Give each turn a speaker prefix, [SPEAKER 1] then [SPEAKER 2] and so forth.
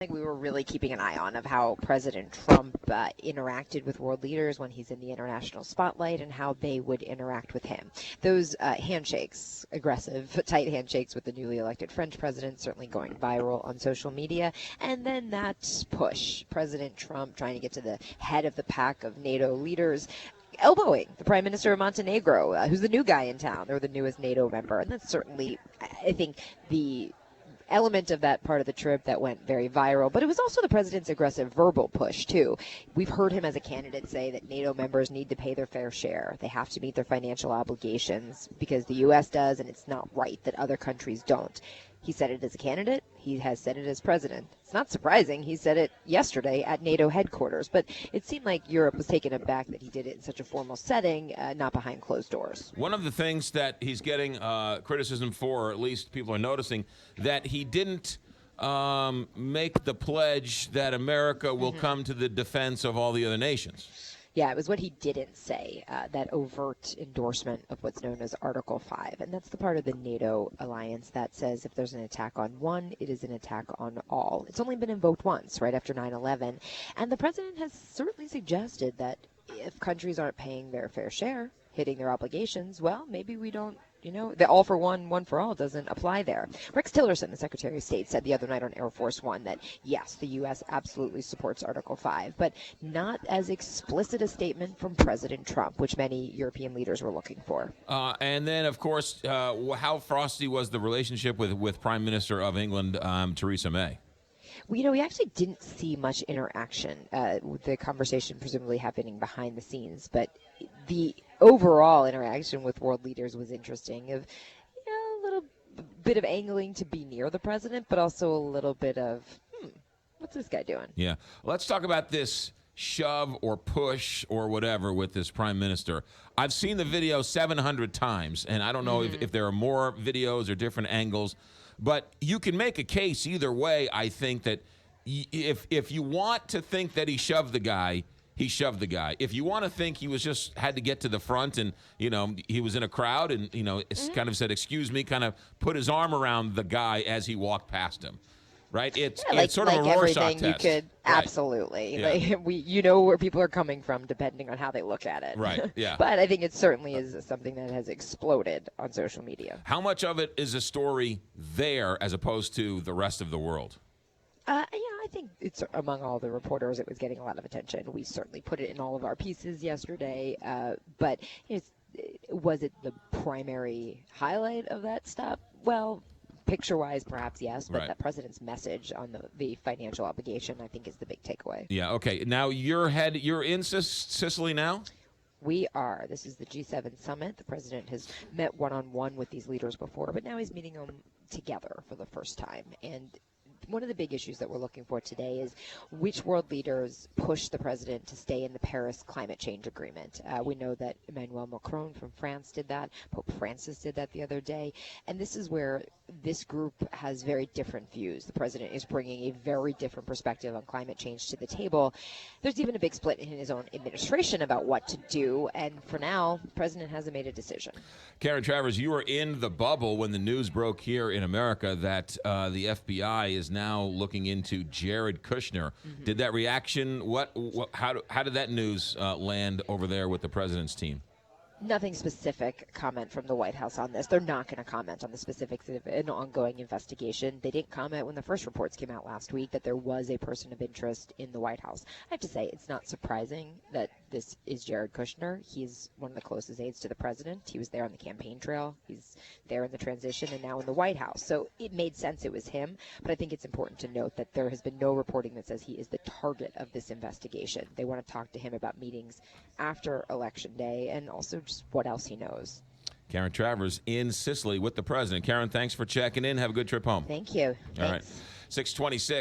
[SPEAKER 1] I think we were really keeping an eye on of how President Trump interacted with world leaders when he's in the international spotlight and how they would interact with him. Those handshakes, aggressive, tight handshakes with the newly elected French president, certainly going viral on social media. And then that push, President Trump trying to get to the head of the pack of NATO leaders, elbowing the Prime Minister of Montenegro, who's the new guy in town, or the newest NATO member. And that's certainly, I think, the element of that part of the trip that went very viral, but it was also the president's aggressive verbal push too. We've heard him as a candidate say that NATO members need to pay their fair share. They have to meet their financial obligations because the U.S. does, and it's not right that other countries don't. He said it as a candidate. He has said it as president. It's not surprising. He said it yesterday at NATO headquarters, but it seemed like Europe was taken aback that he did it in such a formal setting, not behind closed doors.
[SPEAKER 2] One of the things that he's getting criticism for, or at least people are noticing, that he didn't make the pledge that America will come to the defense of all the other nations.
[SPEAKER 1] Yeah, it was what he didn't say, that overt endorsement of what's known as Article 5. And that's the part of the NATO alliance that says if there's an attack on one, it is an attack on all. It's only been invoked once, right after 9/11. And the president has certainly suggested that if countries aren't paying their fair share, hitting their obligations, well, maybe we don't, the all for one, one for all doesn't apply there. Rex Tillerson, the Secretary of State, said the other night on Air Force One that, yes, the U.S. absolutely supports Article 5, but not as explicit a statement from President Trump, which many European leaders were looking for.
[SPEAKER 2] And then, of course, how frosty was the relationship with Prime Minister of England, Theresa May?
[SPEAKER 1] Well, we actually didn't see much interaction with the conversation presumably happening behind the scenes, but the overall interaction with world leaders was interesting. Of a little bit of angling to be near the president, but also a little bit of, what's this guy doing?
[SPEAKER 2] Yeah. Let's talk about this shove or push or whatever with this prime minister. I've seen the video 700 times, and I don't know if there are more videos or different angles, but you can make a case either way. I think that if you want to think that he shoved the guy, he shoved the guy. If you want to think he was just had to get to the front and, he was in a crowd and, kind of said, excuse me, kind of put his arm around the guy as he walked past him. Right? It's sort of a Rorschach test.
[SPEAKER 1] You could,
[SPEAKER 2] right.
[SPEAKER 1] Absolutely.
[SPEAKER 2] Yeah.
[SPEAKER 1] Where people are coming from depending on how they look at it.
[SPEAKER 2] Right, yeah.
[SPEAKER 1] But I think it certainly is something that has exploded on social media.
[SPEAKER 2] How much of it is a story there as opposed to the rest of the world?
[SPEAKER 1] I think it's among all the reporters, it was getting a lot of attention. We certainly put it in all of our pieces yesterday. But was it the primary highlight of that stuff? Well, picture-wise, perhaps, yes, but that president's message on the financial obligation, I think, is the big takeaway.
[SPEAKER 2] Yeah, okay. Now, you're in Sicily now?
[SPEAKER 1] We are. This is the G7 summit. The president has met one-on-one with these leaders before, but now he's meeting them together for the first time. And one of the big issues that we're looking for today is which world leaders push the president to stay in the Paris climate change agreement. We know that Emmanuel Macron from France did that. Pope Francis did that the other day. And this is where this group has very different views. The president is bringing a very different perspective on climate change to the table. There's even a big split in his own administration about what to do. And for now, the president hasn't made a decision.
[SPEAKER 2] Karen Travers, you were in the bubble when the news broke here in America that the FBI is now looking into Jared Kushner. Did that reaction, how did that news land over there with the president's team?
[SPEAKER 1] Nothing specific comment from the White House on this. They're not going to comment on the specifics of an ongoing investigation. They didn't comment when the first reports came out last week that there was a person of interest in the White House. I have to say, it's not surprising that this is Jared Kushner. He's one of the closest aides to the president. He was there on the campaign trail. He's there in the transition and now in the White House. So it made sense it was him. But I think it's important to note that there has been no reporting that says he is the target of this investigation. They want to talk to him about meetings after Election Day and also just what else he knows.
[SPEAKER 2] Karen Travers in Sicily with the president. Karen, thanks for checking in. Have a good trip home.
[SPEAKER 1] Thank you.
[SPEAKER 2] All right. 6:26.